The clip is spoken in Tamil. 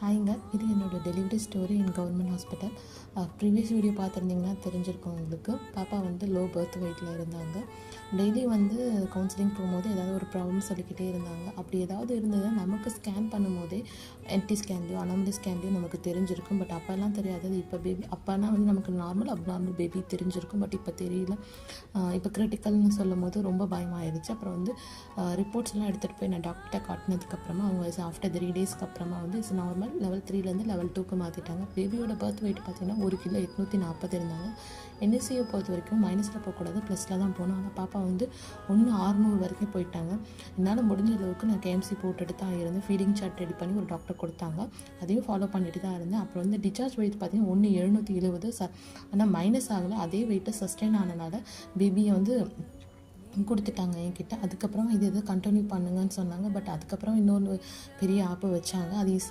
ஹாய்ங்க, இது என்னோடய டெலிவரி ஸ்டோரி இன் கவர்மெண்ட் ஹாஸ்பிட்டல். ப்ரீவியஸ் வீடியோ பார்த்துருந்தீங்கன்னா தெரிஞ்சிருக்கும் உங்களுக்கு. பாப்பா வந்து லோ பர்த் வெயிட்டில் இருந்தாங்க. டெய்லி வந்து கவுன்சிலிங் போகும்போது ஏதாவது ஒரு ப்ராப்ளம் சொல்லிக்கிட்டே இருந்தாங்க. அப்படி ஏதாவது இருந்ததுன்னா நமக்கு ஸ்கேன் பண்ணும்போதே என்டி ஸ்கேன்லையோ அனாமலி ஸ்கேன்லையோ நமக்கு தெரிஞ்சிருக்கும். பட் அப்போல்லாம் தெரியாது. இப்போ பேபி அப்போனா வந்து நமக்கு நார்மல் அப்நார்மல் பேபி தெரிஞ்சிருக்கும். பட் இப்போ தெரியல. இப்போ கிரிட்டிக்கல்னு சொல்லும் போது ரொம்ப பயமாகிடுச்சு. அப்புறம் வந்து ரிப்போர்ட்ஸ்லாம் எடுத்துகிட்டு போய் நான் டாக்டர்கிட்ட காட்டினதுக்கப்புறமா அவங்க ஆஃப்டர் 3 டேஸ்க்கு அப்புறமா வந்து இட்ஸ் நார்மல் லெவல் 3லேருந்து லெவல் 2க்கு மாற்றிட்டாங்க. பேபியோட பர்த் வெயிட் பார்த்திங்கன்னா 1 கிலோ 840 இருந்தாங்க. என்எஸ்சியை பொறுத்த வரைக்கும் மைனஸில் போகக்கூடாது, ப்ளஸில் தான் போகணும். ஆனால் பாப்பா வந்து 600 வரைக்கும் போயிட்டாங்க. என்னால் முடிஞ்ச அளவுக்கு நான் கேஎம்சி போட்டுட்டு தான் இருந்தேன். ஃபீடிங் சார்ட் ரெடி பண்ணி ஒரு டாக்டர் கொடுத்தாங்க, அதையும் ஃபாலோ பண்ணிட்டு தான் இருந்தேன். அப்புறம் வந்து டிஸ்சார்ஜ் வெயிட் பார்த்திங்கன்னா 770. ஆனால் மைனஸ் ஆகலை, அதே வெயிட்டை சஸ்டெயின் ஆனனால பேபியை வந்து கொடுத்துட்டாங்க என்கிட்ட. அதுக்கப்புறம் இது கண்டினியூ பண்ணுங்கன்னு சொன்னாங்க. பட் அதுக்கப்புறம் இன்னொன்று பெரிய ஆப்பு வச்சாங்க, அதையும்